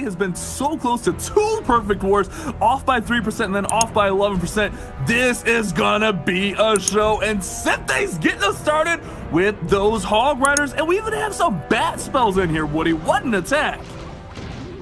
has been so close to 2 perfect wars, off by 3% and then off by 11%. This is gonna be a show, and Synthe's getting us started with those Hog Riders, and we even have some bat spells in here, Woody. What an attack!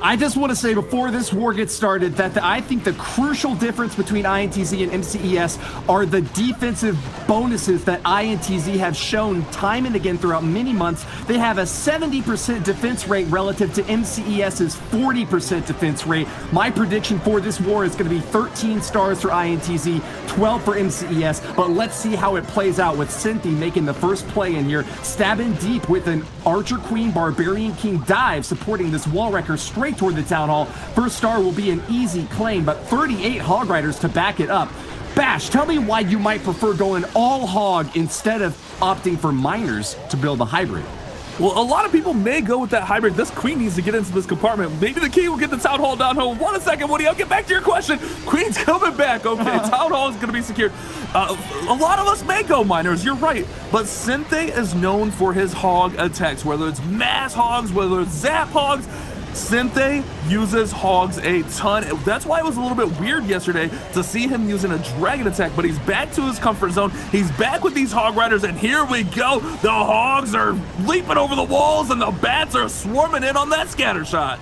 I just want to say before this war gets started that I think the crucial difference between INTZ and MCES are the defensive bonuses that INTZ have shown time and again throughout many months. They have a 70% defense rate relative to MCES's 40% defense rate. My prediction for this war is going to be 13 stars for INTZ, 12 for MCES, but let's see how it plays out with Cynthia making the first play in here, stabbing deep with an Archer Queen Barbarian King dive, supporting this wall wrecker straight toward the Town Hall. First star will be an easy claim, but 38 Hog Riders to back it up. Bash, tell me why you might prefer going all hog instead of opting for miners to build a hybrid. Well, a lot of people may go with that hybrid. This queen needs to get into this compartment. Maybe the king will get the Town Hall down home. 1 second, Woody. I'll get back to your question. Queen's coming back. Okay, Town Hall is going to be secured. A lot of us may go miners. You're right. But Synthé is known for his hog attacks, whether it's mass hogs, whether it's zap hogs. Synthé uses hogs a ton. That's why it was a little bit weird yesterday to see him using a dragon attack, but he's back to his comfort zone. He's back with these Hog Riders, and here we go. The hogs are leaping over the walls, and the bats are swarming in on that scatter shot.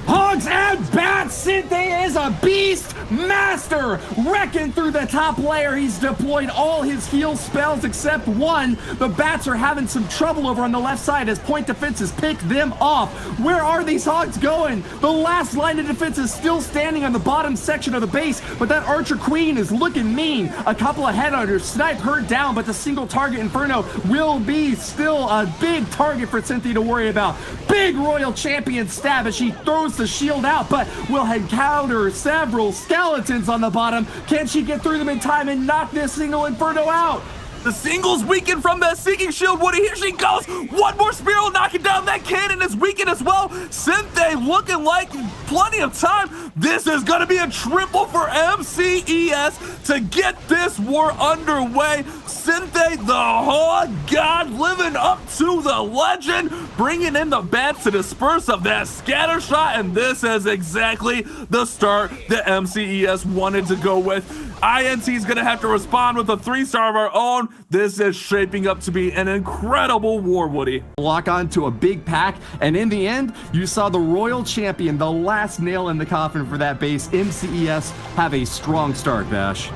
Hogs and bats! Synthé is a beast master! Wrecking through the top layer. He's deployed all his heal spells except one. The bats are having some trouble over on the left side as point defenses pick them off. Where are these hogs going? The last line of defense is still standing on the bottom section of the base, but that Archer Queen is looking mean. A couple of headhunters snipe her down, but the single target Inferno will be still a big target for Synthé to worry about. Big Royal Champion stab as she throws the shield out, but will encounter several skeletons on the bottom. Can she get through them in time and knock this single Inferno out? The single's weakened from that Seeking Shield, Woody. Here she goes. One more spear will knock it down. That cannon is weakened as well. Synthé looking like plenty of time. This is going to be a triple for MCES to get this war underway. Synthé, the Hog God, living up to the legend, bringing in the bats to disperse of that scatter shot, and this is exactly the start that MCES wanted to go with. INT is going to have to respond with a 3-star of our own. This is shaping up to be an incredible war, Woody. Lock on to a big pack, and in the end, you saw the Royal Champion, the last nail in the coffin for that base, MCES, have a strong start, Bash.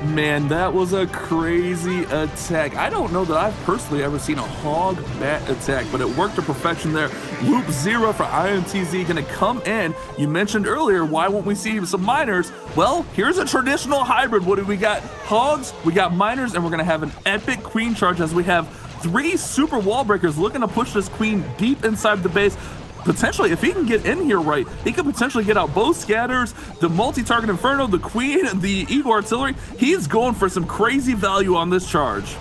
Man, that was a crazy attack. I don't know that I've personally ever seen a hog bat attack, but it worked to perfection there. Loop 0 for INTZ gonna come in. You mentioned earlier, why won't we see some miners? Well, here's a traditional hybrid. What do we got? Hogs, we got miners, and we're gonna have an epic queen charge as we have 3 super wall breakers looking to push this queen deep inside the base. Potentially, if he can get in here right, he could potentially get out both scatters, the multi-target Inferno, the Queen, the Eagle Artillery. He's going for some crazy value on this charge.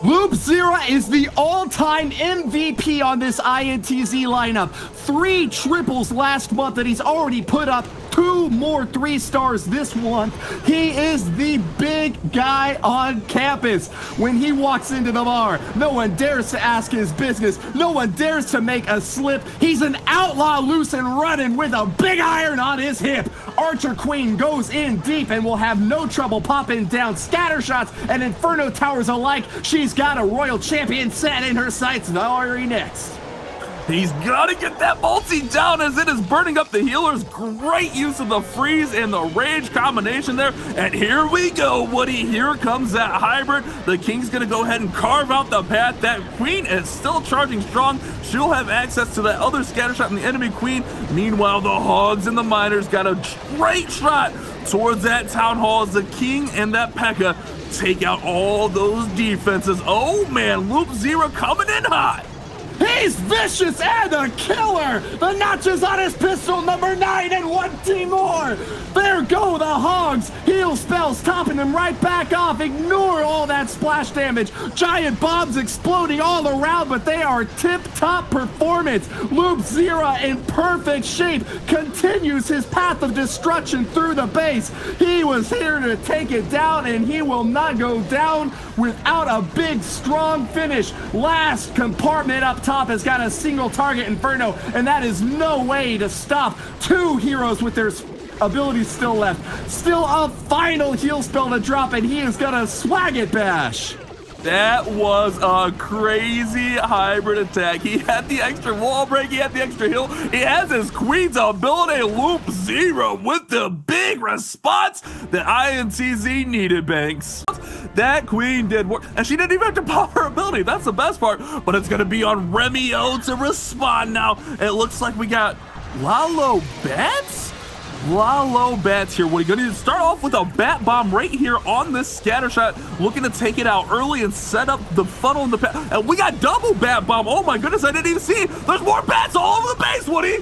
Loop 0 is the all-time MVP on this INTZ lineup. 3 triples last month that he's already put up. 2 more 3-stars this month. He is the big guy on campus. When he walks into the bar, no one dares to ask his business. No one dares to make a slip. He's an outlaw loose and running with a big iron on his hip. Archer Queen goes in deep and will have no trouble popping down scatter shots and Inferno towers alike. She's got a Royal Champion set in her sights very next. He's got to get that multi down as it is burning up the healers. Great use of the freeze and the rage combination there. And here we go, Woody. Here comes that hybrid. The King's going to go ahead and carve out the path. That Queen is still charging strong. She'll have access to that other scatter shot in the enemy Queen. Meanwhile, the Hogs and the Miners got a great shot towards that Town Hall as the King and that P.E.K.K.A. take out all those defenses. Oh, man, Loop 0 coming in hot. He's vicious and a killer! The notches on his pistol, number 9, and 1 team more! There go the Hogs! Heal spells topping them right back off. Ignore all that splash damage. Giant bombs exploding all around, but they are tip-top performance. Loop 0 in perfect shape continues his path of destruction through the base. He was here to take it down, and he will not go down without a big, strong finish. Last compartment up top has got a single target Inferno, and that is no way to stop 2 heroes with their abilities still left. Still a final heal spell to drop, and he is gonna swag it, Bash. That was a crazy hybrid attack. He had the extra wall break, he had the extra heal, he has his Queen's ability loop 0 with the big response that INTZ needed, Banks. That Queen did work, and she didn't even have to pop her ability. That's the best part, but it's gonna be on Remio to respond now. It looks like we got Lalo Bats? Lalo Bats here. What are you going to start off with a bat bomb right here on this scatter shot, looking to take it out early and set up the funnel in the path. And we got double bat bomb. Oh my goodness, I didn't even see. There's more bats all over the base, Woody.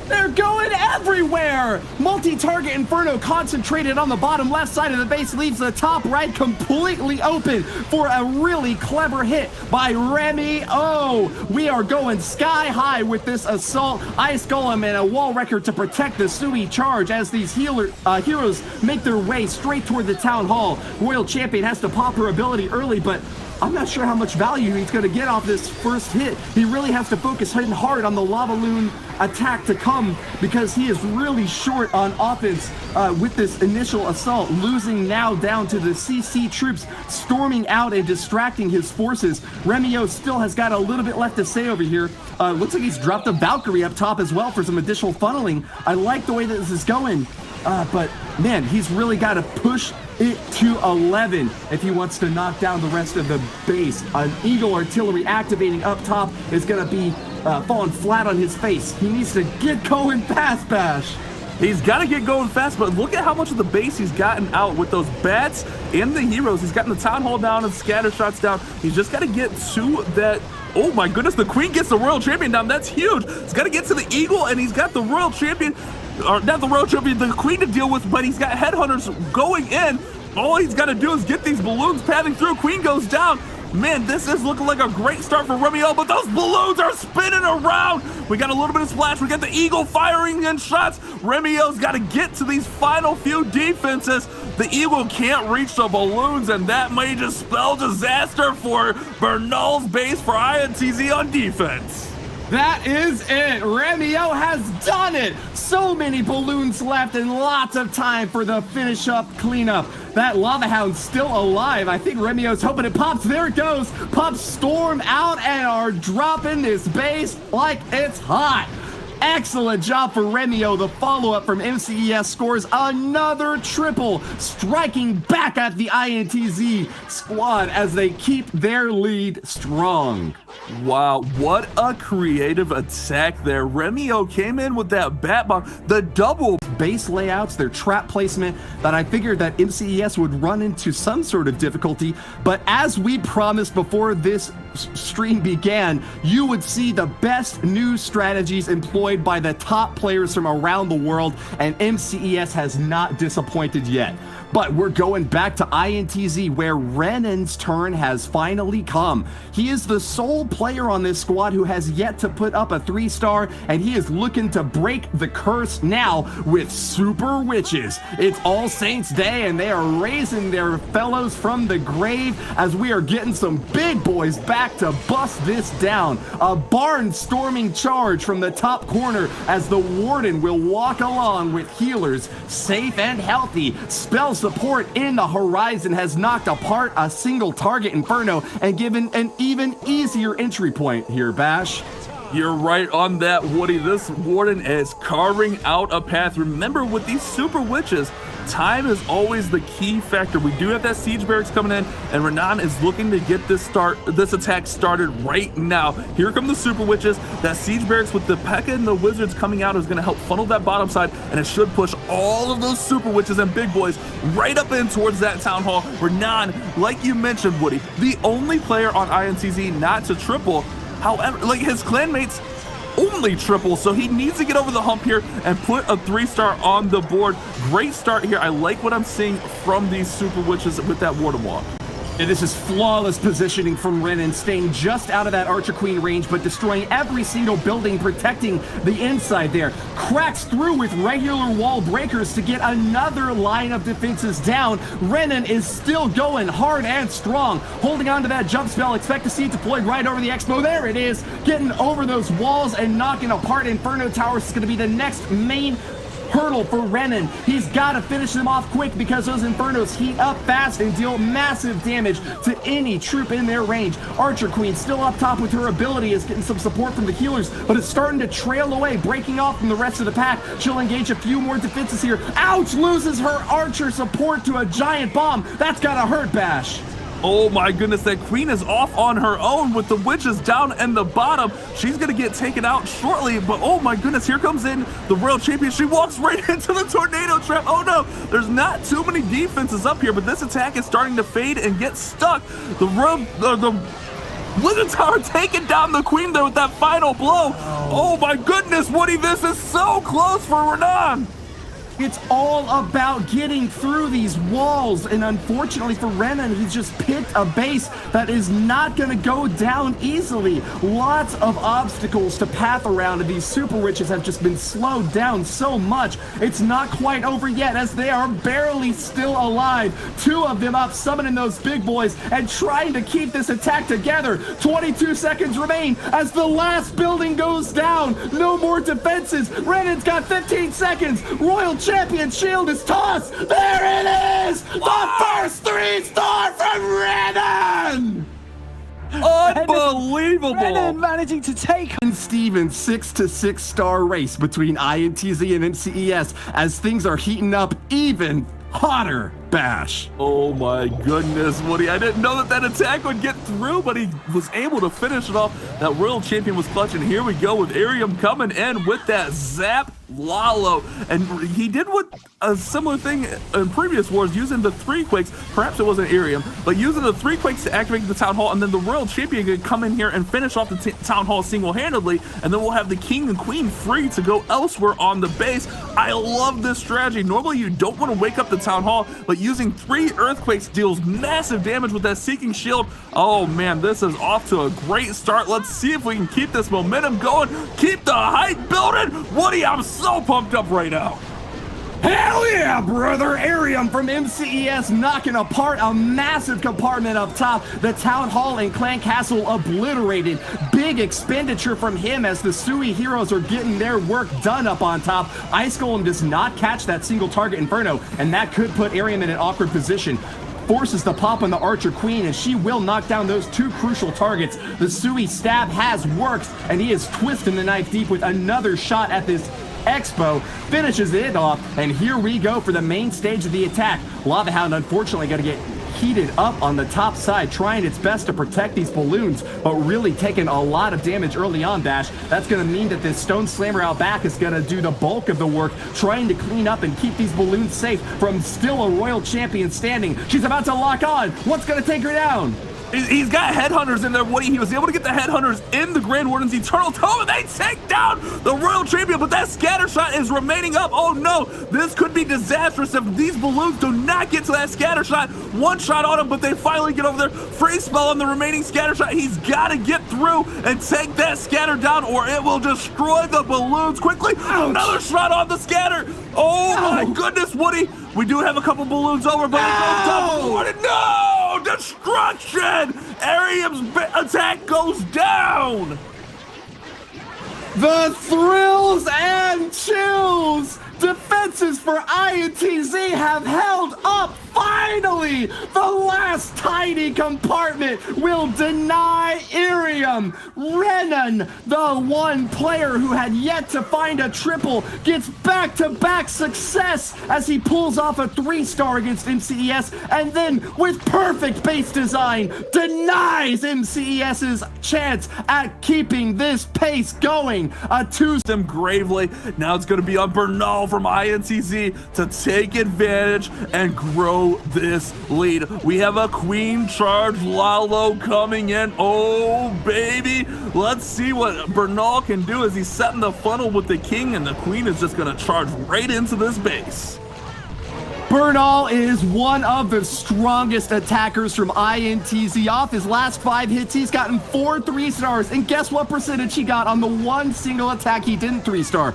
They're going everywhere! Multi-target Inferno concentrated on the bottom left side of the base leaves the top right completely open for a really clever hit by Remy. Oh, we are going sky high with this assault. Ice Golem and a wall record to protect the Sui charge as these heroes make their way straight toward the town hall. Royal Champion has to pop her ability early, but I'm not sure how much value he's going to get off this first hit. He really has to focus hitting hard on the Lava Loon attack to come because he is really short on offense with this initial assault, losing now down to the CC troops storming out and distracting his forces. Remio still has got a little bit left to say over here. Looks like he's dropped a Valkyrie up top as well for some additional funneling. I like the way that this is going, but man, he's really got to push it to 11 if he wants to knock down the rest of the base. An Eagle Artillery activating up top is going to be falling flat on his face. He needs to get going fast, Bash. He's got to get going fast, but look at how much of the base he's gotten out with those bats and the heroes. He's gotten the Town Hall down and scatter shots down. He's just got to get to that. Oh my goodness, the Queen gets the Royal Champion down. That's huge. He's got to get to the Eagle, and he's got the Royal Champion, or not the Royal Champion, the Queen to deal with, but he's got Headhunters going in. All he's got to do is get these balloons pathing through. Queen goes down. Man, this is looking like a great start for Remio, but those balloons are spinning around. We got a little bit of splash. We got the Eagle firing in shots. Remio's got to get to these final few defenses. The Eagle can't reach the balloons, and that may just spell disaster for Bernal's base for INTZ on defense. That is it. Remio has done it. So many balloons left and lots of time for the finish up cleanup. That Lava Hound's still alive. I think Remio's hoping it pops. There it goes. Pups storm out and are dropping this base like it's hot. Excellent job for Remio. The follow-up from MCES scores another triple, striking back at the INTZ squad as they keep their lead strong. Wow, what a creative attack there. Remio came in with that bat bomb, the double base layouts, their trap placement, that I figured that MCES would run into some sort of difficulty. But as we promised before this stream began, you would see the best new strategies employed by the top players from around the world, and MCES has not disappointed yet. But we're going back to INTZ, where Renan's turn has finally come. He is the sole player on this squad who has yet to put up a 3-star, and he is looking to break the curse now with Super Witches. It's All Saints Day, and they are raising their fellows from the grave as we are getting some big boys back to bust this down. A barn-storming charge from the top corner as the Warden will walk along with healers, safe and healthy. Spell support in the horizon has knocked apart a single target Inferno and given an even easier entry point here, Bash. You're right on that, Woody. This Warden is carving out a path. Remember, with these Super Witches, time is always the key factor. We do have that Siege Barracks coming in, and Renan is looking to get this attack started right now. Here come the Super Witches. That Siege Barracks with the P.E.K.K.A. and the Wizards coming out is going to help funnel that bottom side, and it should push all of those Super Witches and big boys right up in towards that Town Hall. Renan, like you mentioned, Woody, the only player on INTZ not to triple. However, like, his clanmates only triple, so he needs to get over the hump here and put a 3-star on the board. Great start here. I like what I'm seeing from these Super Witches with that Warden walk. And this is flawless positioning from Renan, staying just out of that Archer Queen range, but destroying every single building, protecting the inside there. Cracks through with regular wall breakers to get another line of defenses down. Renan is still going hard and strong, holding on to that jump spell. Expect to see it deployed right over the Expo. There it is, getting over those walls and knocking apart Inferno Towers. Is going to be the next main hurdle for Renan. He's got to finish them off quick because those Infernos heat up fast and deal massive damage to any troop in their range. Archer Queen still up top with her ability, is getting some support from the healers, but it's starting to trail away, breaking off from the rest of the pack. She'll engage a few more defenses here. Ouch! Loses her Archer support to a giant bomb. That's gotta hurt, Bash. Oh my goodness, that queen is off on her own with the witches down in the bottom. She's gonna get taken out shortly, but oh my goodness, here comes in the world champion. She walks right into the tornado trap. Oh no, there's not too many defenses up here, but this attack is starting to fade and get stuck. The Blizzard Tower taking down the queen there with that final blow. Oh my goodness, Woody, this is so close for Renan. It's all about getting through these walls, and unfortunately for Renan, he's just picked a base that is not going to go down easily. Lots of obstacles to path around, and these super witches have just been slowed down so much. It's not quite over yet, as they are barely still alive. Two of them up, summoning those big boys and trying to keep this attack together. 22 seconds remain as the last building goes down. No more defenses. Renan's got 15 seconds. Royal Champion shield is tossed. There it is! The first 3-star from Renan! Unbelievable! Renan managing to take Stevens 6-to-6 star race between INTZ and MCES as things are heating up even hotter, Bash. Oh my goodness, Woody. I didn't know that attack would get through, but he was able to finish it off. That Royal Champion was clutch, and here we go with Arium coming in with that zap Lalo. And he did what a similar thing in previous wars, using the 3 quakes. Perhaps it wasn't Arium, but using the 3 quakes to activate the Town Hall, and then the Royal Champion could come in here and finish off the Town Hall single-handedly, and then we'll have the King and Queen free to go elsewhere on the base. I love this strategy. Normally you don't want to wake up the Town Hall, but using 3 earthquakes deals massive damage with that Seeking Shield. Oh man, this is off to a great start. Let's see if we can keep this momentum going, keep the hype building. Woody, I'm so pumped up right now. Hell yeah, brother! Arium from MCES knocking apart a massive compartment up top. The Town Hall and Clan Castle obliterated. Big expenditure from him as the Sui heroes are getting their work done up on top. Ice Golem does not catch that single target Inferno, and that could put Arium in an awkward position. Forces the pop on the Archer Queen, and she will knock down those 2 crucial targets. The Sui stab has worked, and he is twisting the knife deep with another shot at this Expo, finishes it off, and here we go for the main stage of the attack. Lava Hound unfortunately going to get heated up on the top side, trying its best to protect these balloons, but really taking a lot of damage early on, Dash. That's going to mean that this Stone Slammer out back is going to do the bulk of the work, trying to clean up and keep these balloons safe from still a Royal Champion standing. She's about to lock on. What's going to take her down? He's got headhunters in there, Woody. He was able to get the headhunters in the Grand Warden's Eternal Tome, and they take down the Royal Champion, but that scatter shot is remaining up. Oh no, this could be disastrous if these balloons do not get to that scatter shot. One shot on him, but they finally get over there. Free spell on the remaining scatter shot. He's got to get through and take that scatter down, or it will destroy the balloons quickly. Ouch. Another shot on the scatter. Oh my goodness, Woody. We do have a couple balloons over, but it goes down. No! Destruction! Arium's attack goes down! The thrills and chills! Defenses for INTZ have held up. Finally, the last tiny compartment will deny Arium. Renan, the one player who had yet to find a triple, gets back-to-back success as he pulls off a 3-star against MCES, and then with perfect base design denies MCES's chance at keeping this pace going. A 2 them gravely. Now it's going to be on Bernal from INTZ to take advantage and grow this lead. We have a Queen Charge Lalo coming in. Oh baby, let's see what Bernal can do as he's setting the funnel with the King, and the Queen is just going to charge right into this base. Bernal is one of the strongest attackers from INTZ. Off his last 5 hits, he's gotten 4 3-stars. And guess what percentage he got on the one single attack he didn't 3-star?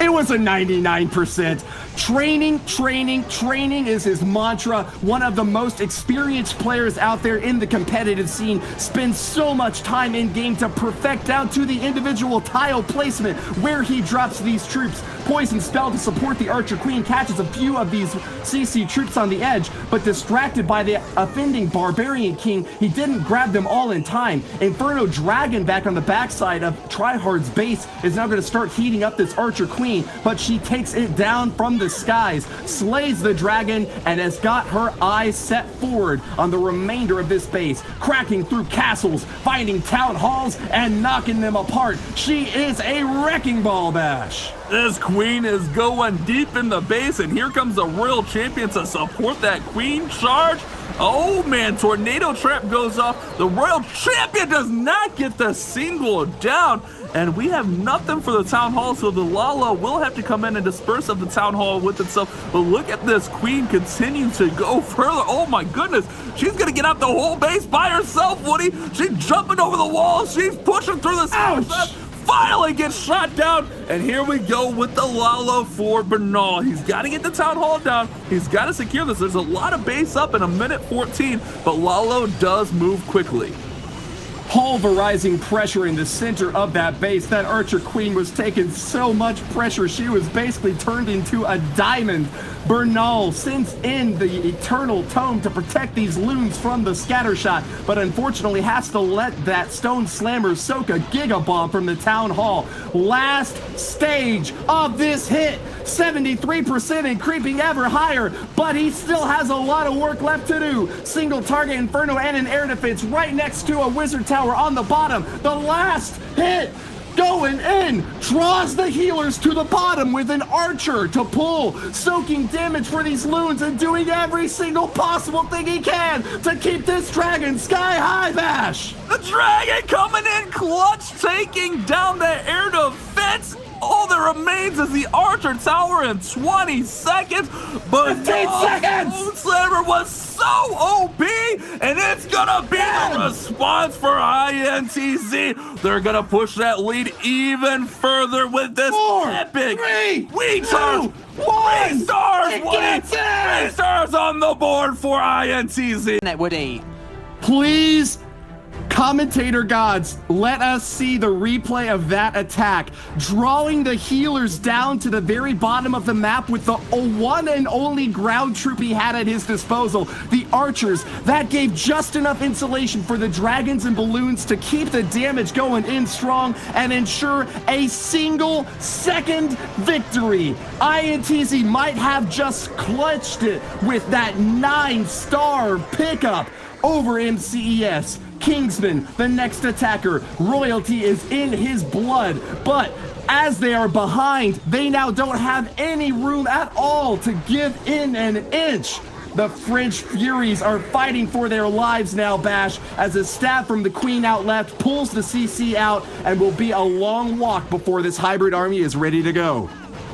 It was a 99%. Training, training, training is his mantra. One of the most experienced players out there in the competitive scene spends so much time in game to perfect down to the individual tile placement where he drops these troops. Poison Spell to support the Archer Queen catches a few of these CC troops on the edge, but distracted by the offending Barbarian King, he didn't grab them all in time. Inferno Dragon back on the backside of Tryhard's base is now going to start heating up this Archer Queen, but she takes it down from the skies, slays the dragon, and has got her eyes set forward on the remainder of this base, cracking through castles, finding town halls, and knocking them apart. She is a wrecking ball, Bash. This queen is going deep in the base, and here comes the Royal Champion to support that queen charge. Oh man, Tornado Trap goes off. The Royal Champion does not get the single down, and we have nothing for the Town Hall, so the Lala will have to come in and disperse of the Town Hall with itself. But look at this queen continue to go further. Oh my goodness, she's gonna get out the whole base by herself, Woody. She's jumping over the walls, she's pushing through this. Ouch! Finally gets shot down, and here we go with the Lalo for Bernal. He's got to get the Town Hall down. He's got to secure this. There's a lot of base up in a minute 14, but Lalo does move quickly. Pulverizing pressure in the center of that base. That Archer Queen was taking so much pressure, she was basically turned into a diamond. Bernal sends in the Eternal Tome to protect these loons from the scatter shot, but unfortunately has to let that Stone Slammer soak a Giga Bomb from the Town Hall. Last stage of this hit, 73% and creeping ever higher, but he still has a lot of work left to do. Single target Inferno and an air defense right next to a Wizard Tower on the bottom. The last hit going in, draws the healers to the bottom with an Archer to pull, soaking damage for these loons and doing every single possible thing he can to keep this dragon sky high, Bash. The dragon coming in clutch, taking down the air defense. All that remains is the Archer Tower in 20 seconds. But 15 seconds! Stone Slammer was so OP, and it's gonna be the response for INTZ. They're gonna push that lead even further with this 4, epic 3, we charge. 1. 3 stars, It Woody. gets it! 3 stars on the board for INTZ. Woody. Please, commentator gods, let us see the replay of that attack, drawing the healers down to the very bottom of the map with the one and only ground troop he had at his disposal, the archers. That gave just enough insulation for the dragons and balloons to keep the damage going in strong and ensure a single second victory. INTZ might have just clutched it with that 9-star pickup over MCES. Kingsman, the next attacker. Royalty is in his blood, but as they are behind, they now don't have any room at all to give in an inch. The French Furies are fighting for their lives now, Bash, as a stab from the Queen out left pulls the CC out and will be a long walk before this hybrid army is ready to go.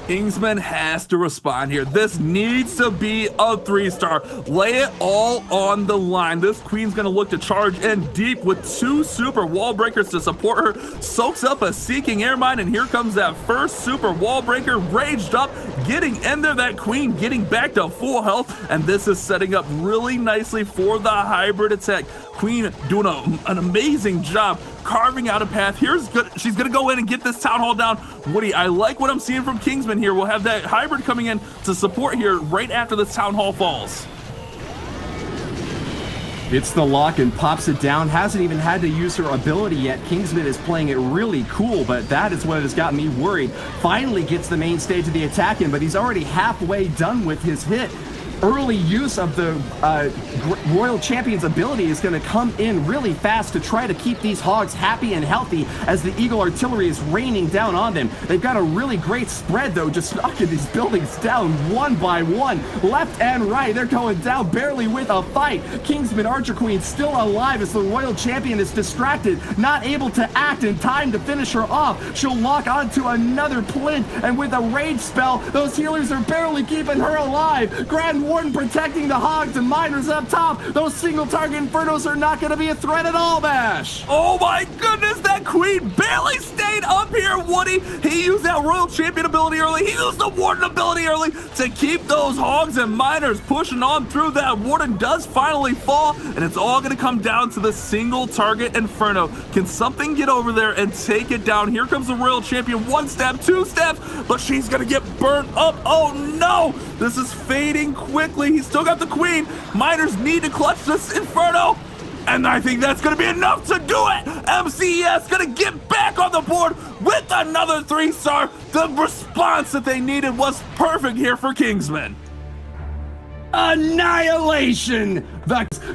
Kingsman has to respond here. This needs to be a 3-star. Lay it all on the line. This queen's gonna look to charge in deep with 2 super wall breakers to support her. Soaks up a Seeking Air Mine, and here comes that first super wall breaker, raged up, getting in there. That queen getting back to full health, and this is setting up really nicely for the hybrid attack. Queen doing an amazing job carving out a path. She's gonna go in and get this Town Hall down. Woody, I like what I'm seeing from Kingsman here. We'll have that hybrid coming in to support here right after this Town Hall falls. It's the lock and pops it down. Hasn't even had to use her ability yet. Kingsman is playing it really cool, but that is what has got me worried. Finally gets the main stage of the attack in, but he's already halfway done with his hit. Early use of the Royal Champion's ability is going to come in really fast to try to keep these hogs happy and healthy as the Eagle Artillery is raining down on them. They've got a really great spread, though, just knocking these buildings down one by one. Left and right, they're going down barely with a fight. Kingsman Archer Queen still alive as the Royal Champion is distracted, not able to act in time to finish her off. She'll lock onto another plinth, and with a rage spell, those healers are barely keeping her alive. Grand Warden protecting the hogs and miners up top. Those single target Infernos are not going to be a threat at all, Bash. Oh my goodness, that Queen barely stayed up here, Woody. He used that Royal Champion ability early. He used the Warden ability early to keep those hogs and miners pushing on through. That Warden does finally fall, and it's all going to come down to the single target Inferno. Can something get over there and take it down? Here comes the Royal Champion. 1 step, 2 steps, but she's going to get burnt up. Oh no, this is fading quickly. He's still got the Queen. Miners need to clutch this Inferno, and I think that's going to be enough to do it. MCES going to get back on the board with another 3-star. The response that they needed was perfect here for Kingsman. Annihilation!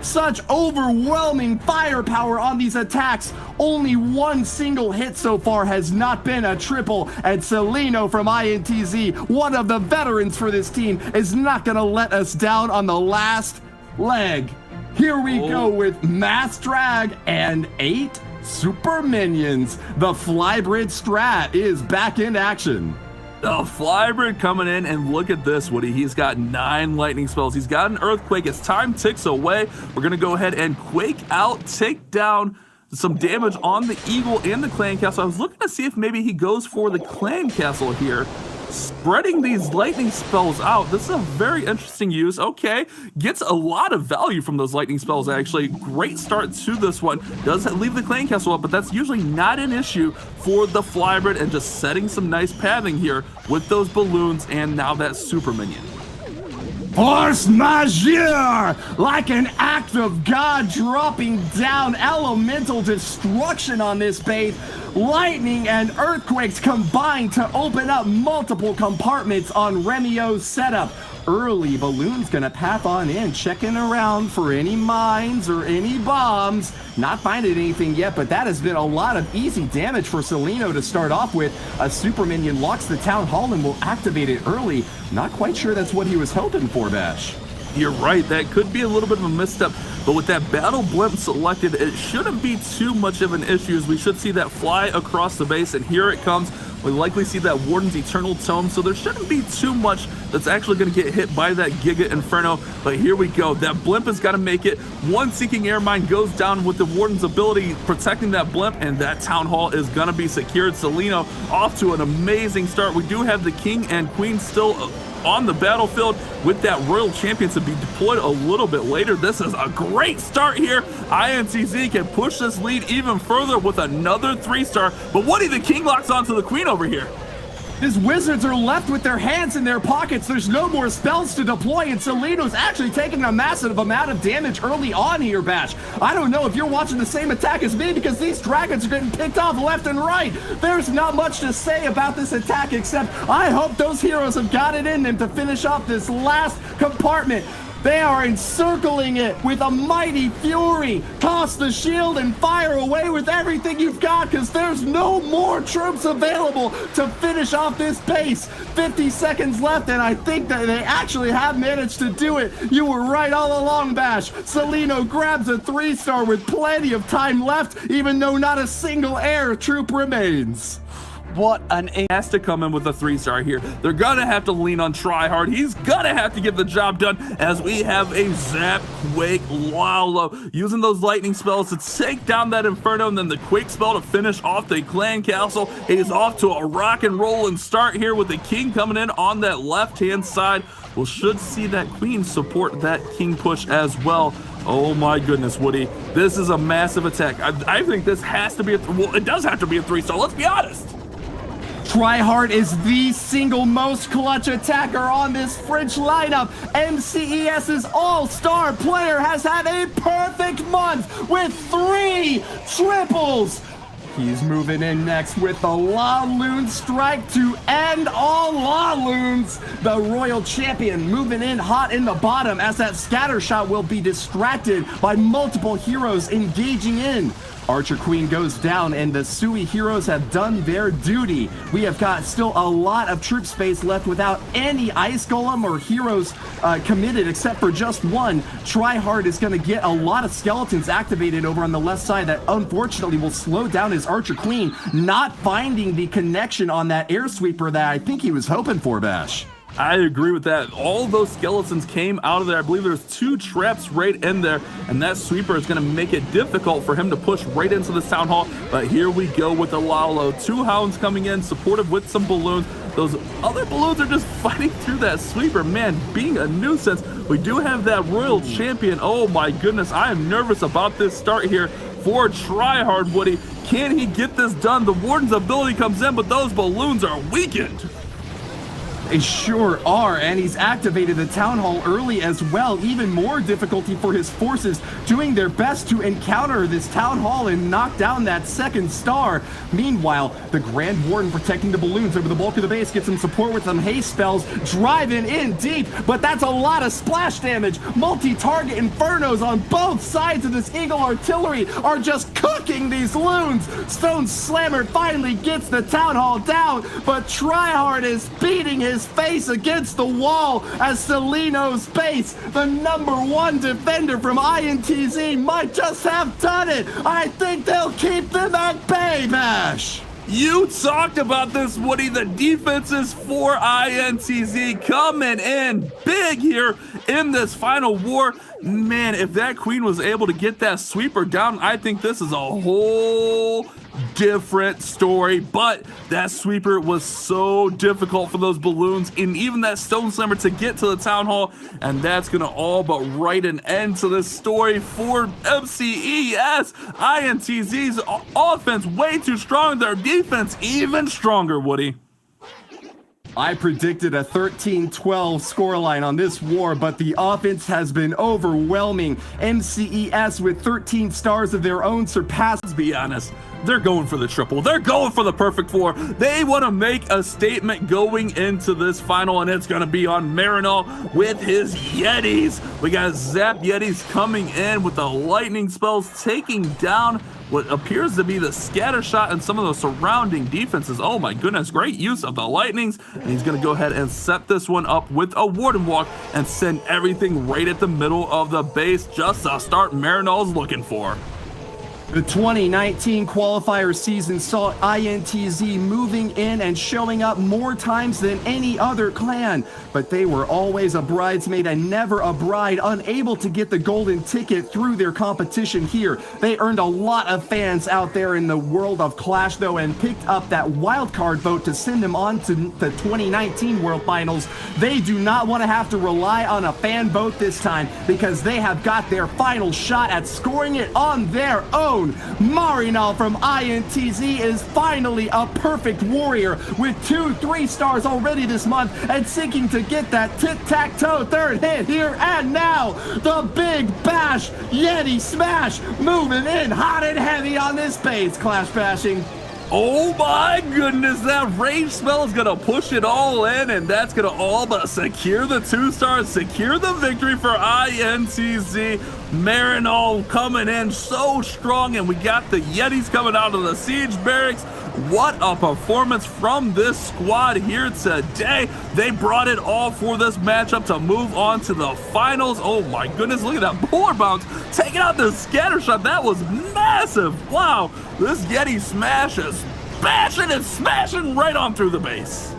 Such overwhelming firepower on these attacks. Only one single hit so far has not been a triple, and Celino from INTZ, one of the veterans for this team, is not gonna let us down on the last leg. Here we go with mass drag and 8 super minions. The Flybrid strat is back in action. The Flybrid coming in, and look at this, Woody. He's got 9 lightning spells. He's got an earthquake. As time ticks away, we're going to go ahead and quake out, take down some damage on the Eagle and the Clan Castle. I was looking to see if maybe he goes for the Clan Castle here, spreading these lightning spells out. This is a very interesting use. Okay, gets a lot of value from those lightning spells, actually. Great start to this one. Does leave the Clan Castle up, but that's usually not an issue for the Flybrid, and just setting some nice pathing here with those balloons and now that super minion. Force majeure! Like an act of God dropping down elemental destruction on this base. Lightning and earthquakes combine to open up multiple compartments on Remio's setup. Early Balloon's gonna path on in, checking around for any mines or any bombs. Not finding anything yet, but that has been a lot of easy damage for Celino to start off with. A super minion locks the town hall and will activate it early. Not quite sure that's what he was hoping for, Bash. You're right, that could be a little bit of a misstep, but with that battle blimp selected, it shouldn't be too much of an issue, as we should see that fly across the base, and here it comes. We likely see that Warden's Eternal Tome, so there shouldn't be too much that's actually going to get hit by that Giga Inferno. But here we go. That blimp has got to make it. One Seeking Air Mine goes down with the Warden's ability protecting that blimp, and that Town Hall is going to be secured. Celino off to an amazing start. We do have the King and Queen still on the battlefield with that Royal Champion to be deployed a little bit later. This is a great start here. INTZ can push this lead even further with another 3-star, but Woody, the King locks onto the Queen over here. His wizards are left with their hands in their pockets. There's no more spells to deploy, and Celino's actually taking a massive amount of damage early on here, Bash. I don't know if you're watching the same attack as me, because these dragons are getting picked off left and right. There's not much to say about this attack, except I hope those heroes have got it in them to finish off this last compartment. They are encircling it with a mighty fury. Toss the shield and fire away with everything you've got, because there's no more troops available to finish off this base. 50 seconds left, and I think that they actually have managed to do it. You were right all along, Bash. Celino grabs a 3-star with plenty of time left, even though not a single air troop remains. What an has to come in with a 3-star here. They're gonna have to lean on Tryhard. He's gonna have to get the job done, as we have a Zap, Quake, Lalo using those lightning spells to take down that Inferno, and then the Quake spell to finish off the Clan Castle. He's off to a rock and roll and start here with the King coming in on that left-hand side. We should see that Queen support that King push as well. Oh my goodness, Woody. This is a massive attack. I think this has to be well, it does have to be a 3-star, let's be honest. Tryhard is the single most clutch attacker on this French lineup. MCES's all-star player has had a perfect month with 3 triples. He's moving in next with the Laloon strike to end all Laloons. The Royal Champion moving in hot in the bottom, as that scatter shot will be distracted by multiple heroes engaging in. Archer Queen goes down, and the Sui heroes have done their duty. We have got still a lot of troop space left without any Ice Golem or heroes committed, except for just one. Tryhard is going to get a lot of skeletons activated over on the left side that unfortunately will slow down his Archer Queen, not finding the connection on that air sweeper that I think he was hoping for, Bash. I agree with that. All those skeletons came out of there. I believe there's 2 traps right in there, and that sweeper is going to make it difficult for him to push right into this town hall. But here we go with the Lalo. 2 hounds coming in, supported with some balloons. Those other balloons are just fighting through that sweeper. Man, being a nuisance. We do have that royal champion. Oh my goodness, I am nervous about this start here for Tryhard Woody. Can he get this done? The Warden's ability comes in, but those balloons are weakened. They sure are, and he's activated the Town Hall early as well. Even more difficulty for his forces, doing their best to encounter this Town Hall and knock down that 2nd star. Meanwhile, the Grand Warden protecting the balloons over the bulk of the base, gets some support with some haste spells, driving in deep, but that's a lot of splash damage. Multi-target infernos on both sides of this Eagle artillery are just cooking these loons. Stone Slammer finally gets the Town Hall down, but Tryhard is beating his face against the wall as Celino's base, the #1 defender from INTZ, might just have done it. I think they'll keep them at bay, Bash. You talked about this, Woody. The defenses for INTZ coming in big here in this final war. Man, if that queen was able to get that sweeper down, I think this is a whole different story. But that sweeper was so difficult for those balloons and even that Stone Slammer to get to the Town Hall, and that's gonna all but write an end to this story for MCES. INTZ's offense way too strong, their defense even stronger, Woody. I predicted a 13-12 scoreline on this war, but the offense has been overwhelming. MCES with 13 stars of their own surpassed. Let's be honest, they're going for the triple. They're going for the perfect 4. They want to make a statement going into this final, and it's going to be on Marinol with his Yetis. We got Zap Yetis coming in with the lightning spells, taking down what appears to be the scatter shot and some of the surrounding defenses. Oh my goodness, great use of the lightnings. And he's gonna go ahead and set this one up with a Warden Walk and send everything right at the middle of the base, just a start Marinol's looking for. The 2019 qualifier season saw INTZ moving in and showing up more times than any other clan, but they were always a bridesmaid and never a bride, unable to get the golden ticket through their competition here. They earned a lot of fans out there in the world of Clash though, and picked up that wildcard vote to send them on to the 2019 World Finals. They do not want to have to rely on a fan vote this time, because they have got their final shot at scoring it on their own. Marinol from INTZ is finally a perfect warrior with 2 3-stars already this month and seeking to get that tic-tac-toe 3rd hit here and now. The big bash, Yeti smash, moving in hot and heavy on this base, Clash Bashing. Oh my goodness, that rage spell is gonna push it all in, and that's gonna all but secure the 2 stars, secure the victory for INTZ. Marinol coming in so strong, and we got the Yetis coming out of the siege barracks. What a performance from this squad here today. They brought it all for this matchup to move on to the finals. Oh my goodness, look at that polar bounce taking out the scatter shot. That was massive. Wow, this Yeti smash is bashing and smashing right on through the base.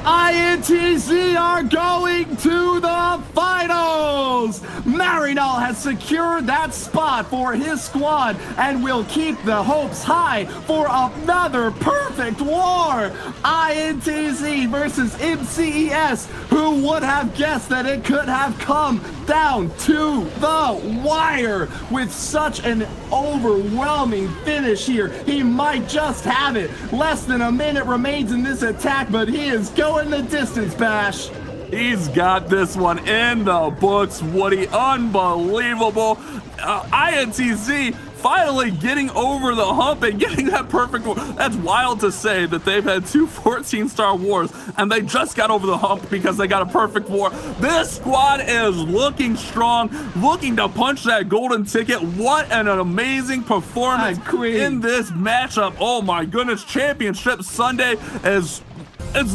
INTZ are going to the finals! Marinol has secured that spot for his squad and will keep the hopes high for another perfect war! INTZ versus MCES. Who would have guessed that it could have come down to the wire with such an overwhelming finish here? He might just have it. Less than a minute remains in this attack, but he is going the distance, Bash. He's got this one in the books, Woody. Unbelievable. INTZ finally getting over the hump and getting that perfect war. That's wild to say that they've had 2 14-star wars and they just got over the hump because they got a perfect war. This squad is looking strong, looking to punch that golden ticket. What an amazing performance in this matchup. Oh my goodness, Championship Sunday is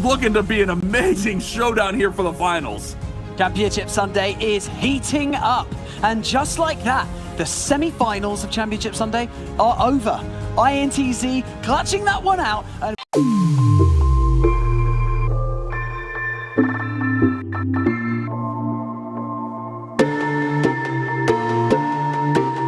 looking to be an amazing showdown here for the finals. Championship Sunday is heating up, and just like that, the semi-finals of Championship Sunday are over. INTZ clutching that one out. And